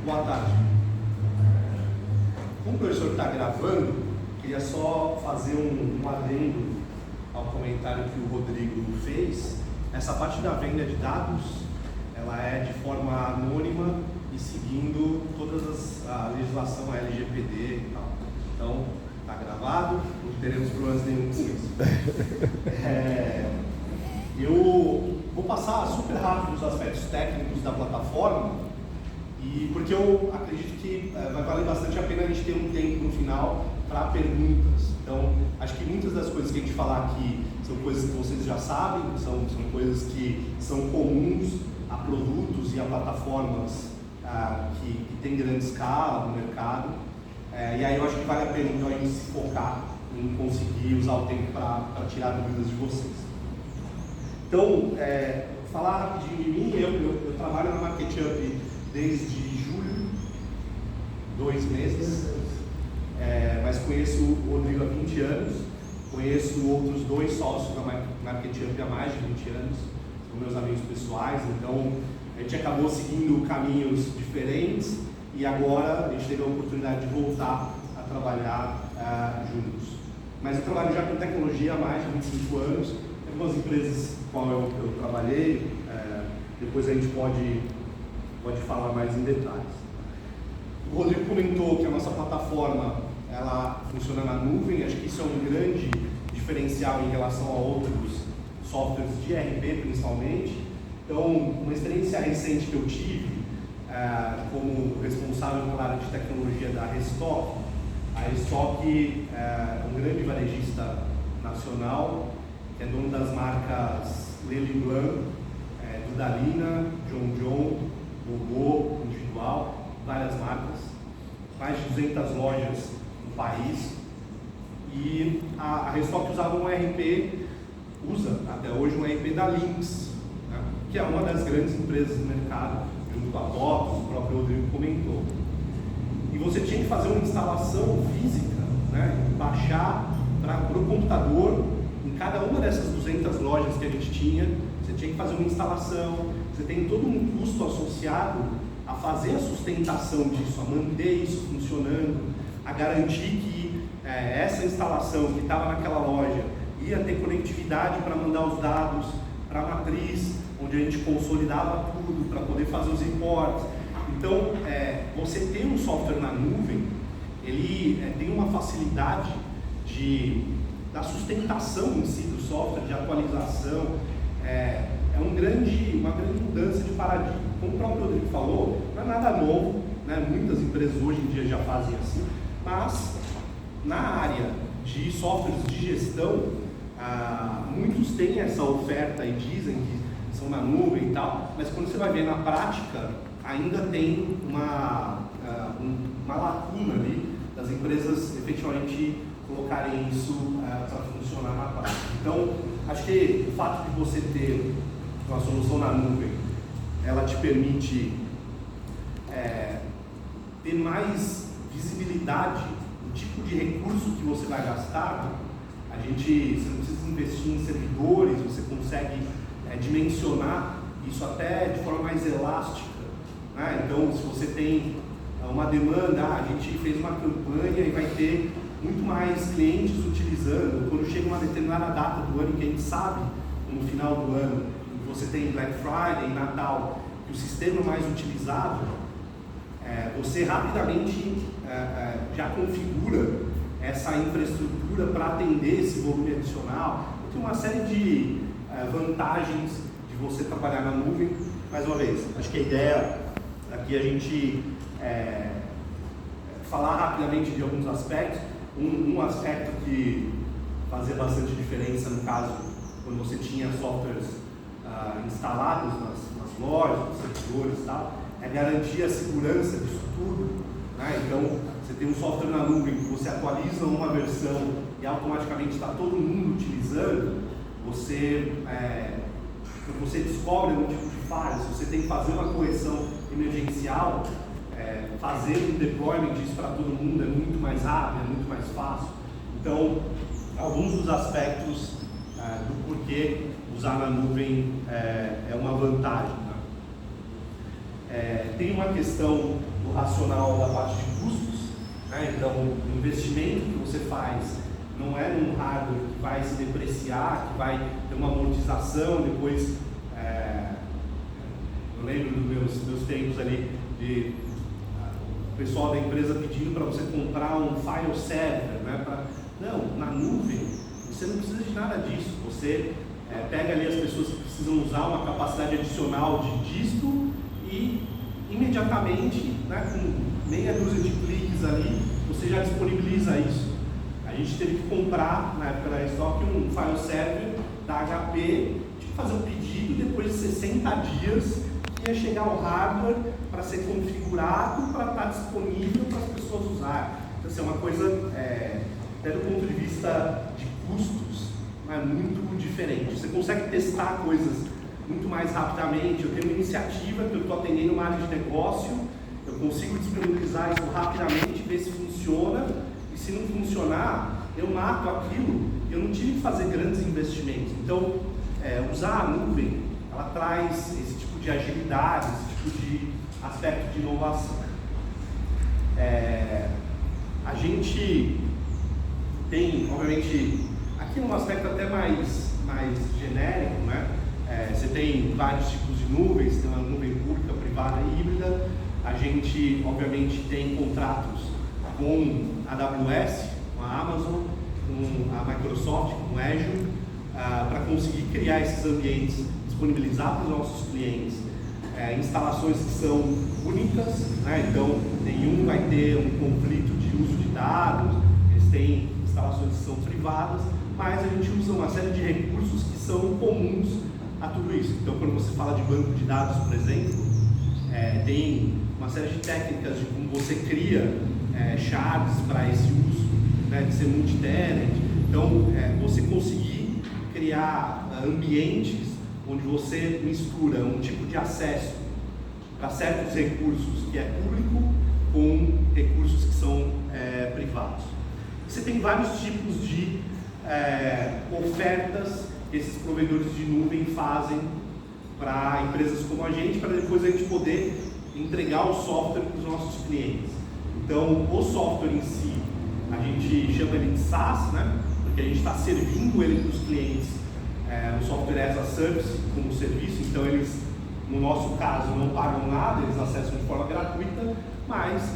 Boa tarde. Como o professor está gravando, queria só fazer um adendo ao comentário que o Rodrigo fez. Essa parte da venda de dados, ela é de forma anônima e seguindo a legislação LGPD e tal. Então, está gravado, não teremos problemas nenhum com isso. Eu vou passar super rápido os aspectos técnicos da plataforma, porque eu acredito que vai valer bastante a pena a gente ter um tempo no final para perguntas. Então, acho que muitas das coisas que a gente falar aqui são coisas que vocês já sabem, são coisas que são comuns a produtos e a plataformas que têm grande escala no mercado. E aí eu acho que vale a pena então a gente se focar em conseguir usar o tempo para tirar dúvidas de vocês. Então, falar rapidinho de mim, eu trabalho na MarketUp desde julho, 2 meses, mas conheço o Rodrigo há 20 anos, conheço outros 2 sócios da MarketUp há mais de 20 anos, são meus amigos pessoais, então a gente acabou seguindo caminhos diferentes e agora a gente teve a oportunidade de voltar a trabalhar juntos. Mas eu trabalho já com tecnologia há mais de 25 anos, tem algumas empresas com as quais eu trabalhei, depois a gente pode falar mais em detalhes. O Rodrigo comentou que a nossa plataforma ela funciona na nuvem, acho que isso é um grande diferencial em relação a outros softwares de ERP principalmente. Então, uma experiência recente que eu tive como responsável pela área de tecnologia da Restock. A Restock é um grande varejista nacional, que é dono das marcas Lely Blanc, Dudalina, John, Bobô, Individual, várias marcas, mais de 200 lojas no país. E a Restock usava um ERP, usa até hoje um ERP da Lynx, né, que é uma das grandes empresas do mercado, junto com a TOTOS, o próprio Rodrigo comentou. E você tinha que fazer uma instalação física, né, baixar para o computador, em cada uma dessas 200 lojas que a gente tinha, você tinha que fazer uma instalação, você tem todo um custo associado a fazer a sustentação disso, a manter isso funcionando, a garantir que essa instalação que estava naquela loja ia ter conectividade para mandar os dados para a matriz, onde a gente consolidava tudo para poder fazer os reportes. Então, você ter um software na nuvem, ele tem uma facilidade da sustentação em si do software, de atualização, uma grande mudança de paradigma. Como o próprio Rodrigo falou, não é nada novo, né? Muitas empresas hoje em dia já fazem assim, mas na área de softwares de gestão, muitos têm essa oferta e dizem que são na nuvem e tal, mas quando você vai ver na prática, ainda tem uma lacuna ali das empresas efetivamente colocarem isso para funcionar na prática. Então, acho que o fato de você ter uma solução na nuvem, ela te permite ter mais visibilidade do tipo de recurso que você vai gastar. Você não precisa investir em servidores, você consegue dimensionar isso até de forma mais elástica, né? Então, se você tem uma demanda, a gente fez uma campanha e vai ter muito mais clientes utilizando, quando chega uma determinada data do ano que a gente sabe, no final do ano, você tem Black Friday, Natal, que o sistema mais utilizado, você rapidamente já configura essa infraestrutura para atender esse volume adicional. Tem uma série de vantagens de você trabalhar na nuvem. Mais uma vez, acho que a ideia aqui é a gente falar rapidamente de alguns aspectos. Um aspecto que fazia bastante diferença no caso, quando você tinha softwares instalados nas lojas, nos servidores e tal, é garantir a segurança disso tudo, né? Então, você tem um software na nuvem que você atualiza uma versão e automaticamente está todo mundo utilizando, quando você descobre algum tipo de falha, se você tem que fazer uma correção emergencial, fazer um deployment disso para todo mundo é muito mais rápido, é muito mais fácil. Então, alguns dos aspectos do porquê usar na nuvem é uma vantagem, né? tem uma questão do racional da parte de custos, né? Então, o investimento que você faz não é num hardware que vai se depreciar, que vai ter uma amortização, depois, eu lembro dos meus tempos ali, de o pessoal da empresa pedindo para você comprar um file server, né? Não, na nuvem, você não precisa de nada disso, você pega ali as pessoas que precisam usar uma capacidade adicional de disco e imediatamente, né, com meia dúzia de cliques ali, você já disponibiliza isso. A gente teve que comprar, na época da Stock, um file server da HP, tinha que fazer um pedido, depois de 60 dias ia chegar o hardware para ser configurado, para estar disponível para as pessoas usarem. Então, assim, é uma coisa, até do ponto de vista de custos, muito diferente. Você consegue testar coisas muito mais rapidamente. Eu tenho uma iniciativa que eu estou atendendo uma área de negócio, eu consigo disponibilizar isso rapidamente, ver se funciona, e se não funcionar, eu mato aquilo. Eu não tive que fazer grandes investimentos. Então, usar a nuvem, ela traz esse tipo de agilidade, esse tipo de aspecto de inovação. A gente tem, obviamente, aqui um aspecto até mais genérico, né? Você tem vários tipos de nuvens, tem uma nuvem pública, privada e híbrida. A gente, obviamente, tem contratos com a AWS, com a Amazon, com a Microsoft, com o Azure, para conseguir criar esses ambientes, disponibilizar para os nossos clientes instalações que são únicas, né? Então nenhum vai ter um conflito de uso de dados, eles têm instalações que são privadas, mas a gente usa uma série de recursos que são comuns a tudo isso. Então, quando você fala de banco de dados, por exemplo, tem uma série de técnicas de como você cria chaves para esse uso, né, de ser multi-tenant. Então, você conseguir criar ambientes onde você mistura um tipo de acesso para certos recursos que é público com recursos que são privados. Você tem vários tipos de ofertas que esses provedores de nuvem fazem para empresas como a gente, para depois a gente poder entregar o software para os nossos clientes. Então, o software em si, a gente chama ele de SaaS, né? Porque a gente está servindo ele para os clientes no software as a service, como serviço. Então, eles, no nosso caso, não pagam nada, eles acessam de forma gratuita, mas,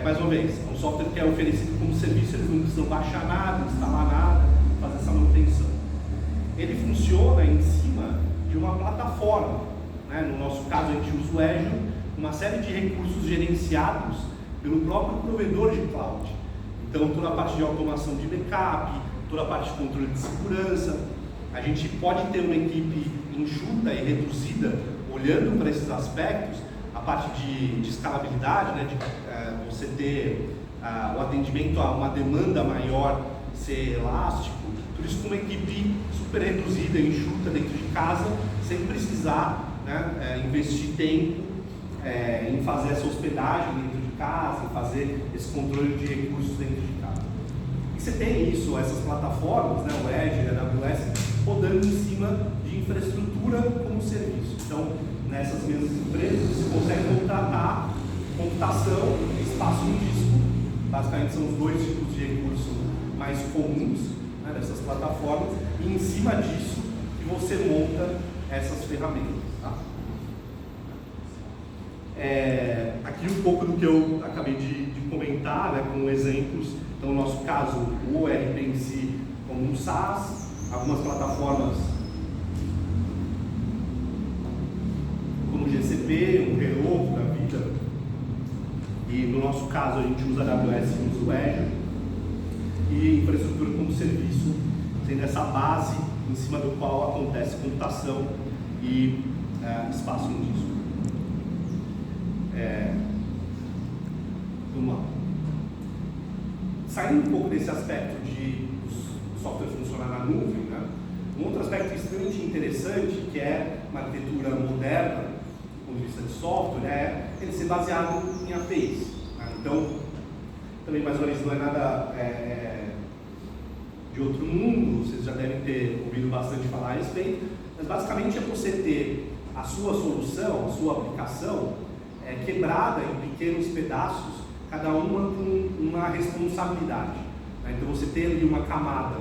mais uma vez, é um software que é oferecido como serviço, eles não precisam baixar nada, instalar nada, fazer essa manutenção. Ele funciona em cima de uma plataforma, né? No nosso caso, a gente usa o Azure, uma série de recursos gerenciados pelo próprio provedor de cloud. Então, toda a parte de automação de backup, toda a parte de controle de segurança. A gente pode ter uma equipe enxuta e reduzida, olhando para esses aspectos, a parte de escalabilidade, né, de você ter o atendimento a uma demanda maior, ser elástico, tudo isso com uma equipe super reduzida, enxuta dentro de casa, sem precisar, né, investir tempo em fazer essa hospedagem dentro de casa, em fazer esse controle de recursos dentro de casa. E você tem isso, essas plataformas, né, o Azure, a AWS, rodando em cima de infraestrutura como serviço. Então, nessas mesmas empresas, você consegue contratar computação, espaço em disco. Basicamente são os dois tipos de recursos mais comuns, né, dessas plataformas, e em cima disso que você monta essas ferramentas. Tá? Aqui um pouco do que eu acabei de comentar, né, com exemplos. Então, no nosso caso, o ERP em si como um SaaS, algumas plataformas como o GCP, um Heroku da vida, e no nosso caso a gente usa a AWS e usa o Azure, e infraestrutura como serviço, sendo essa base em cima do qual acontece computação e espaço em disco. Vamos lá. Saindo um pouco desse aspecto de o software funcionar na nuvem, né? Um outro aspecto extremamente interessante, que é uma arquitetura moderna, do ponto de vista de software, é ele ser baseado em APIs. Né? Então, também mais ou menos não é nada de outro mundo, vocês já devem ter ouvido bastante falar a respeito, mas basicamente é você ter a sua solução, a sua aplicação, quebrada em pequenos pedaços, cada uma com uma responsabilidade. Né? Então você tem ali uma camada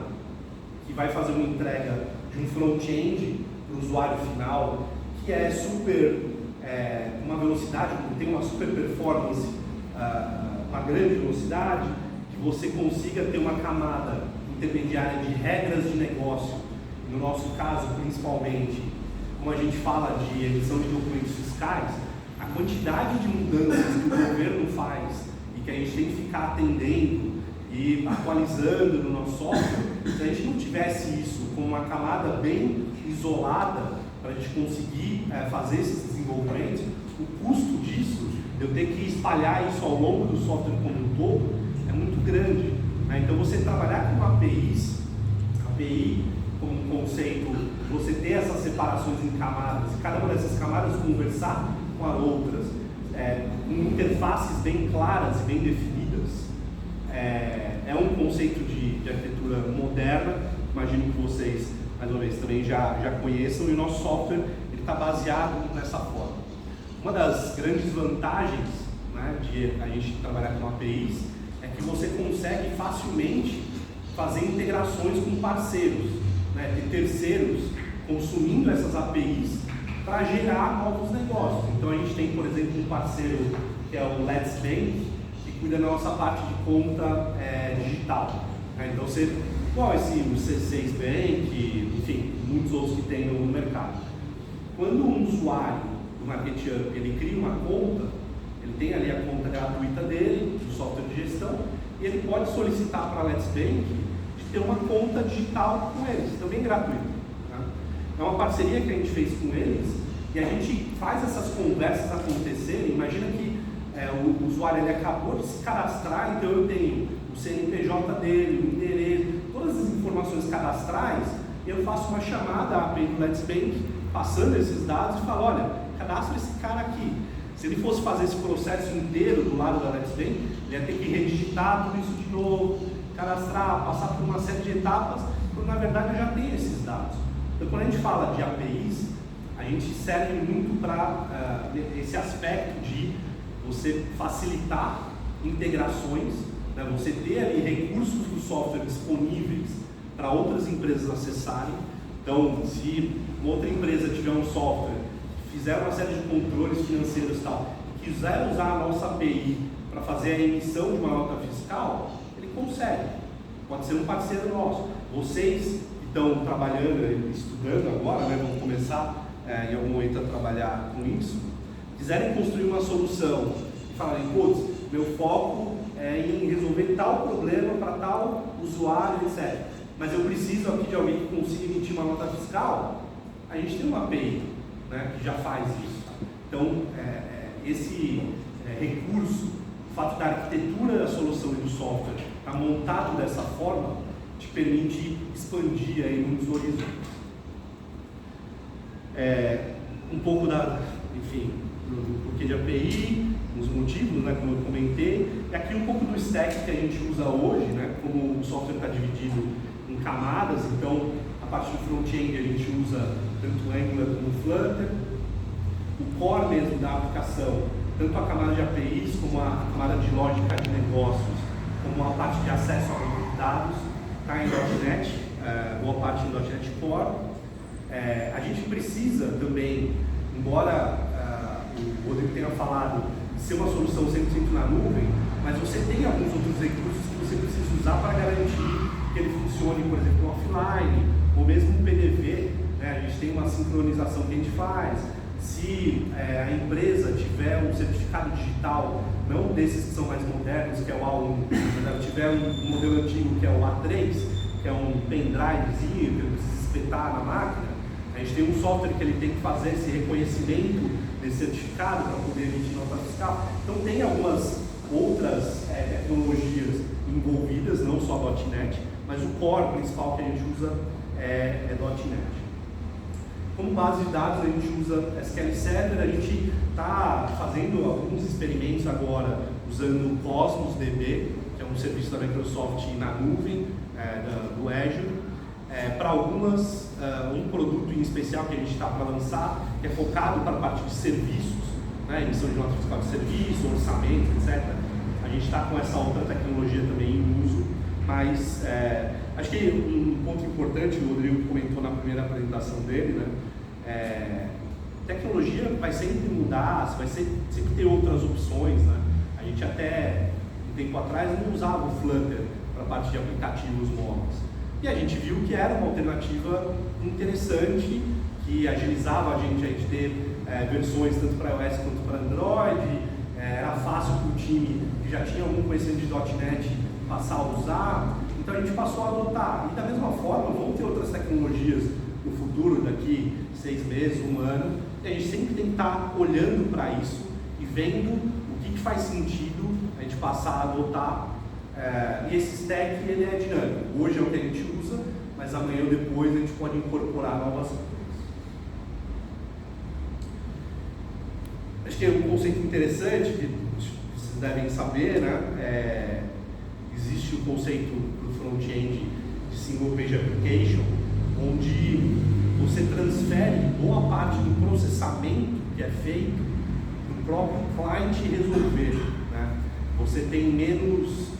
que vai fazer uma entrega de um front-end para o usuário final, que é super, uma velocidade, tem uma super performance, uma grande velocidade, que você consiga ter uma camada intermediária de regras de negócio, no nosso caso principalmente, como a gente fala de emissão de documentos fiscais, a quantidade de mudanças que o governo faz e que a gente tem que ficar atendendo e atualizando no nosso software, se a gente não tivesse isso com uma camada bem isolada para a gente conseguir fazer esses desenvolvimentos, o custo disso, de eu ter que espalhar isso ao longo do software como um todo, é muito grande. Né? Então você trabalhar com APIs, API como um conceito, você ter essas separações em camadas, e cada uma dessas camadas conversar com as outras, com interfaces bem claras e bem definidas, é um conceito de arquitetura moderna. Imagino que vocês, mais uma vez, também já conheçam, e o nosso software está baseado nessa forma. Uma das grandes vantagens, né, de a gente trabalhar com APIs é que você consegue facilmente fazer integrações com parceiros, né, ter terceiros consumindo essas APIs para gerar novos negócios. Então a gente tem, por exemplo, um parceiro que é o Let's Bank, que cuida da nossa parte de conta digital. Né? Então você, igual o C6 Bank, enfim, muitos outros que tem no mercado. Quando um usuário do MarketUp ele cria uma conta, ele tem ali a conta gratuita dele, do software de gestão, e ele pode solicitar para a Let's Bank de ter uma conta digital com eles, também gratuita. É uma parceria que a gente fez com eles e a gente faz essas conversas acontecerem. Imagina que o usuário ele acabou de se cadastrar, então eu tenho o CNPJ dele, o endereço, todas as informações cadastrais, e eu faço uma chamada à API do Let's Bank, passando esses dados e falo, olha, cadastra esse cara aqui. Se ele fosse fazer esse processo inteiro do lado da Let's Bank, ele ia ter que redigitar tudo isso de novo, cadastrar, passar por uma série de etapas, quando na verdade eu já tenho esses dados. Então, quando a gente fala de APIs, a gente serve muito para esse aspecto de você facilitar integrações, né? Você ter ali recursos do software disponíveis para outras empresas acessarem. Então, se uma outra empresa tiver um software, fizer uma série de controles financeiros e tal, e quiser usar a nossa API para fazer a emissão de uma nota fiscal, ele consegue. Pode ser um parceiro nosso. Vocês estão trabalhando, estudando agora, né, vão começar em algum momento a trabalhar com isso, quiserem construir uma solução e falarem, putz, meu foco é em resolver tal problema para tal usuário, etc. Mas eu preciso aqui de alguém que consiga emitir uma nota fiscal, a gente tem uma API, né, que já faz isso. Então, esse recurso, o fato da arquitetura da solução e do software estar montado dessa forma, te permite expandir aí muitos horizontes. Um pouco do porquê de API, os motivos, né, como eu comentei, e aqui um pouco do stack que a gente usa hoje, né, como o software está dividido em camadas. Então a parte do front-end a gente usa tanto Angular como Flutter, o core mesmo da aplicação, tanto a camada de APIs como a camada de lógica de negócios, como a parte de acesso a dados, está em .NET, boa parte em .NET Core. A gente precisa também, embora o Rodrigo tenha falado de ser uma solução 100% na nuvem, mas você tem alguns outros recursos que você precisa usar para garantir que ele funcione, por exemplo, offline, ou mesmo no PDV, né? A gente tem uma sincronização que a gente faz. Se a empresa tiver um certificado digital, não desses que são mais modernos, que é o A1, mas ela tiver um modelo antigo que é o A3, que é um pendrivezinho que ele precisa espetar na máquina, a gente tem um software que ele tem que fazer esse reconhecimento desse certificado para poder emitir nota fiscal. Então tem algumas outras tecnologias envolvidas, não só .NET, mas o core principal que a gente usa é .NET. Como base de dados a gente usa SQL Server, a gente está fazendo alguns experimentos agora usando o Cosmos DB, que é um serviço da Microsoft na nuvem, do Azure, para algumas, um produto em especial que a gente está para lançar, que é focado para a parte de serviços, né, emissão de nota fiscal de serviço, orçamento, etc. A gente está com essa outra tecnologia também em uso, mas acho que um ponto importante, o Rodrigo comentou na primeira apresentação dele, né, tecnologia vai sempre mudar, vai sempre ter outras opções, né? A gente até um tempo atrás não usava o Flutter para a parte de aplicativos móveis. E a gente viu que era uma alternativa interessante, que agilizava a gente ter versões tanto para iOS quanto para Android, era fácil para o time que já tinha algum conhecimento de .NET passar a usar, então a gente passou a adotar. E da mesma forma, vão ter outras tecnologias no futuro, daqui 6 meses, 1 ano, e a gente sempre tem que estar olhando para isso e vendo o que faz sentido a gente passar a adotar. E esse stack ele é dinâmico. Hoje é o que a gente usa, mas amanhã ou depois a gente pode incorporar novas coisas. Acho que é um conceito interessante que vocês devem saber, né? Existe o conceito do front-end de Single Page Application, onde você transfere boa parte do processamento que é feito para o próprio cliente resolver, né? Você tem menos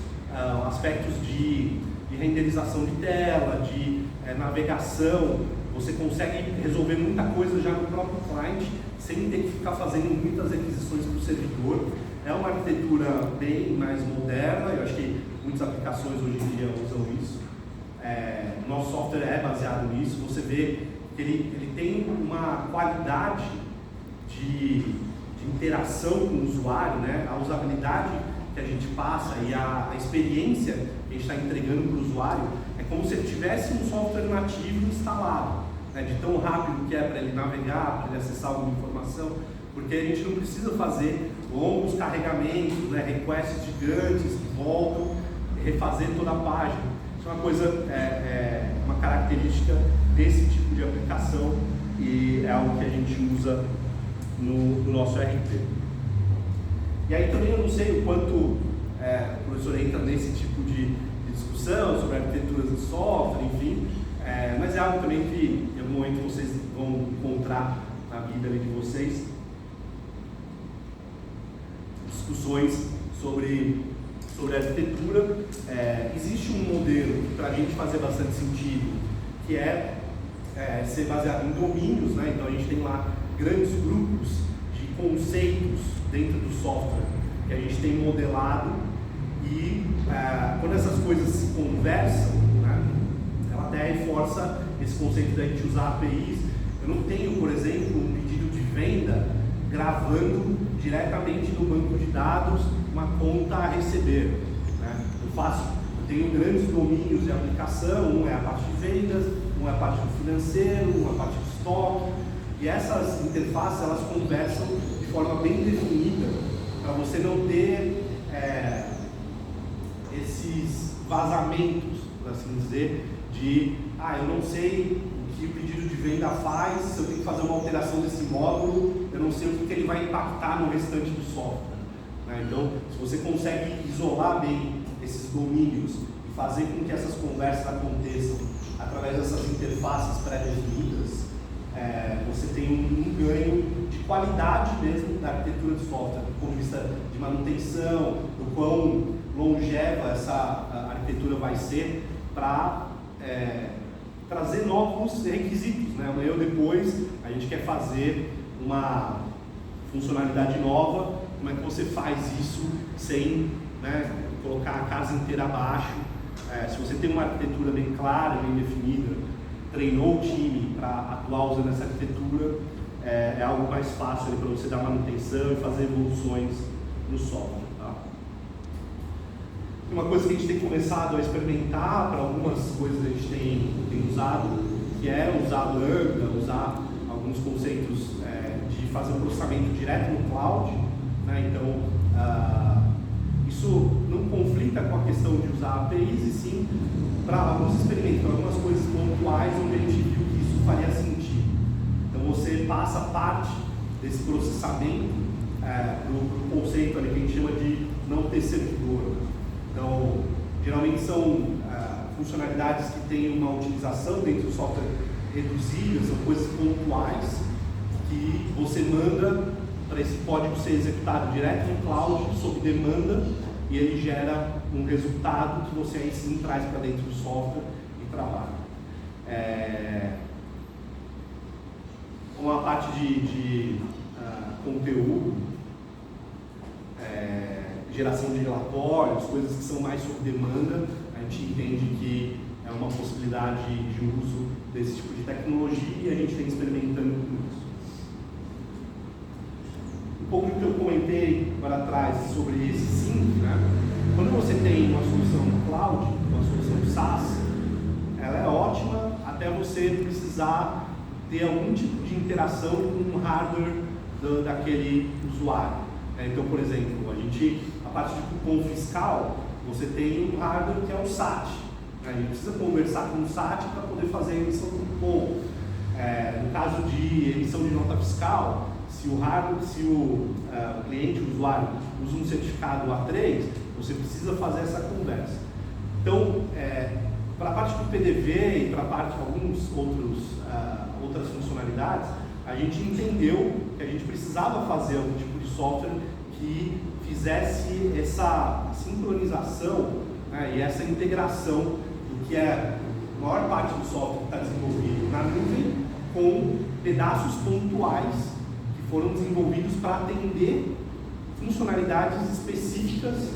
aspectos de renderização de tela, de navegação, você consegue resolver muita coisa já no próprio cliente, sem ter que ficar fazendo muitas requisições para o servidor. É uma arquitetura bem mais moderna, eu acho que muitas aplicações hoje em dia usam isso. Nosso software é baseado nisso, você vê que ele tem uma qualidade de interação com o usuário, né? A usabilidade que a gente passa e a experiência que a gente está entregando para o usuário é como se ele tivesse um software nativo instalado, né? De tão rápido que é para ele navegar, para ele acessar alguma informação, porque a gente não precisa fazer longos carregamentos, né? Requests gigantes que voltam, refazer toda a página. Isso é uma coisa, uma característica desse tipo de aplicação e é algo que a gente usa no nosso RP. E aí também eu não sei o quanto o professor entra nesse tipo de discussão sobre arquiteturas de software, enfim, mas é algo também que em algum momento vocês vão encontrar na vida ali de vocês. Discussões sobre arquitetura. Existe um modelo que para a gente fazer bastante sentido, que é ser baseado em domínios, né? Então a gente tem lá grandes grupos de conceitos dentro do software que a gente tem modelado e quando essas coisas se conversam, né, ela até reforça esse conceito da gente usar APIs. Eu não tenho, por exemplo, um pedido de venda gravando diretamente no banco de dados uma conta a receber, né? Eu tenho grandes domínios de aplicação, um é a parte de vendas, um é a parte do financeiro, uma parte de estoque, e essas interfaces elas conversam de forma bem definida para você não ter esses vazamentos, por assim dizer, de eu não sei o que o pedido de venda faz, se eu tenho que fazer uma alteração desse módulo, eu não sei o que ele vai impactar no restante do software, né? Então, se você consegue isolar bem esses domínios e fazer com que essas conversas aconteçam através dessas interfaces pré-definidas, você tem um ganho de qualidade mesmo da arquitetura de software, do ponto de vista de manutenção, do quão longeva essa arquitetura vai ser para trazer novos requisitos, né? Amanhã ou depois a gente quer fazer uma funcionalidade nova, como é que você faz isso sem, né, colocar a casa inteira abaixo? Se você tem uma arquitetura bem clara, bem definida, treinou o time para atuar usando essa arquitetura, é algo mais fácil para você dar manutenção e fazer evoluções no software. Tá? Uma coisa que a gente tem começado a experimentar, para algumas coisas a gente tem usado, que é usar Lambda, usar alguns conceitos de fazer o processamento direto no cloud, né? Então, isso não conflita com a questão de usar APIs, e sim para alguns experimentos, para algumas coisas pontuais onde a gente viu que isso faria sentido. Então você passa parte desse processamento para o conceito ali que a gente chama de não ter servidor. Então, geralmente são funcionalidades que têm uma utilização dentro do software reduzida, são coisas pontuais que você manda para esse código ser executado direto no cloud, sob demanda, e ele gera um resultado que você aí sim traz para dentro do software e trabalha. Uma parte de conteúdo, geração de relatórios, coisas que são mais sob demanda, a gente entende que é uma possibilidade de uso desse tipo de tecnologia e a gente vem experimentando com isso. Um pouco do que eu comentei agora atrás sobre esse sim, né? Quando você tem uma solução no cloud, uma solução SaaS, ela é ótima até você precisar ter algum tipo de interação com o hardware daquele usuário. Então, por exemplo, a parte de cupom fiscal, você tem um hardware que é o SAT. A gente precisa conversar com o SAT para poder fazer a emissão do cupom. No caso de emissão de nota fiscal, se o cliente, o usuário, usa um certificado A3, você precisa fazer essa conversa. Então, para a parte do PDV e para a parte de outras funcionalidades, a gente entendeu que a gente precisava fazer algum tipo de software que fizesse essa sincronização, né, e essa integração do que é a maior parte do software que está desenvolvido na nuvem com pedaços pontuais que foram desenvolvidos para atender funcionalidades específicas,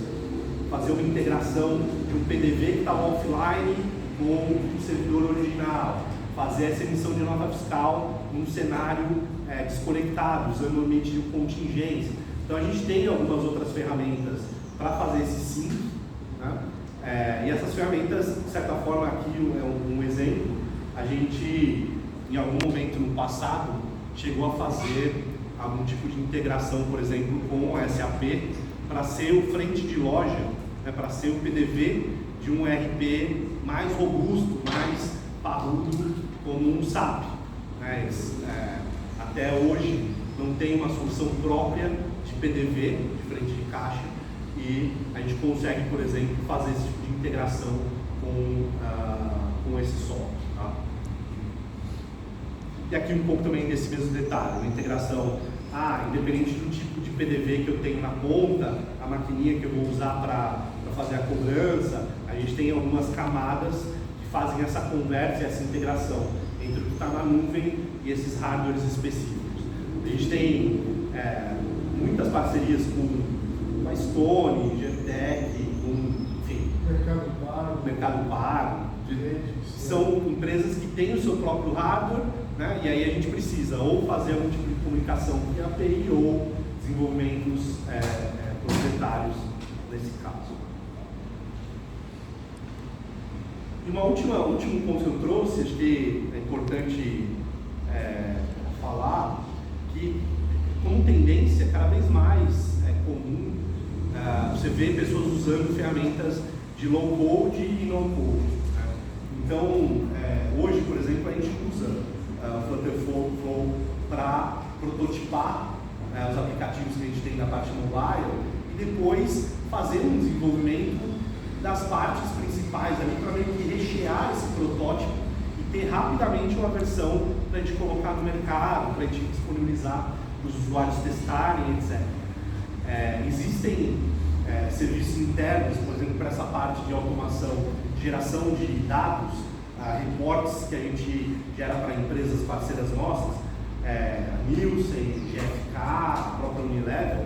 fazer uma integração de um PDV que estava offline com o servidor original, fazer essa emissão de nota fiscal num cenário desconectado, usando o ambiente de contingência. Então a gente tem algumas outras ferramentas para fazer esse sync, né? E essas ferramentas, de certa forma, aqui é um exemplo. A gente, em algum momento no passado, chegou a fazer algum tipo de integração, por exemplo, com o SAP, para ser o frente de loja, né, para ser o PDV de um ERP mais robusto, mais parrudo, como um SAP. Né? Até hoje não tem uma solução própria de PDV, de frente de caixa, e a gente consegue, por exemplo, fazer esse tipo de integração com esse software. Tá? E aqui um pouco também desse mesmo detalhe, uma integração, independente do tipo de PDV que eu tenho na ponta, a maquininha que eu vou usar para fazer a cobrança, a gente tem algumas camadas que fazem essa conversa e essa integração entre o que está na nuvem e esses hardwares específicos. A gente tem muitas parcerias com a Stone, Gemtech, enfim, Mercado Pago, são empresas que têm o seu próprio hardware, né? E aí a gente precisa ou fazer algum tipo de comunicação via API ou desenvolvimentos proprietários nesse caso. E último ponto que eu trouxe, acho que é importante falar, que como tendência, cada vez mais é comum você ver pessoas usando ferramentas de low code e no code. Né? Então, hoje, por exemplo, a gente usa o Flutter Flow para prototipar os aplicativos que a gente tem na parte mobile e depois fazer um desenvolvimento das partes principais ali para meio que rechear esse protótipo e ter rapidamente uma versão para a gente colocar no mercado, para a gente disponibilizar para os usuários testarem, etc. Existem serviços internos, por exemplo, para essa parte de automação, geração de dados, reportes que a gente gera para empresas parceiras nossas, Nielsen, GFK, a própria Unilever,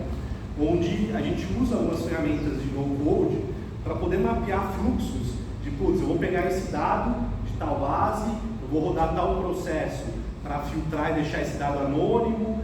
onde a gente usa algumas ferramentas de no-code para poder mapear fluxos de, eu vou pegar esse dado de tal base, eu vou rodar tal processo para filtrar e deixar esse dado anônimo,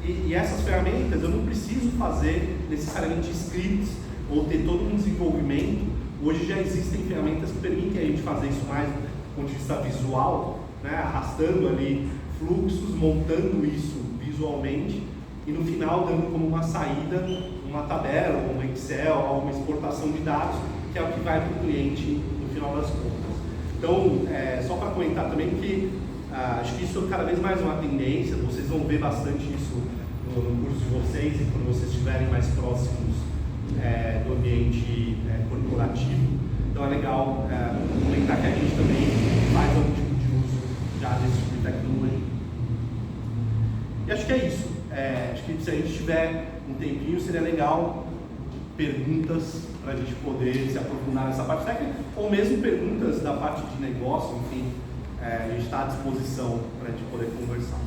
e essas ferramentas eu não preciso fazer necessariamente scripts ou ter todo um desenvolvimento. Hoje já existem ferramentas que permitem a gente fazer isso mais do ponto de vista visual, né? Arrastando ali fluxos, montando isso visualmente e no final dando como uma saída uma tabela, ou um Excel, ou uma exportação de dados, que é o que vai para o cliente no final das contas. Então, só para comentar também que acho que isso é cada vez mais uma tendência, vocês vão ver bastante isso no curso de vocês e quando vocês estiverem mais próximos do ambiente corporativo. Então é legal comentar que a gente também faz algum tipo de uso já desse tipo de tecnologia. E acho que é isso. Acho que se a gente tiver um tempinho, seria legal perguntas para a gente poder se aprofundar nessa parte técnica, ou mesmo perguntas da parte de negócio, enfim, a gente está à disposição para a gente poder conversar.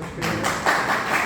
Acho que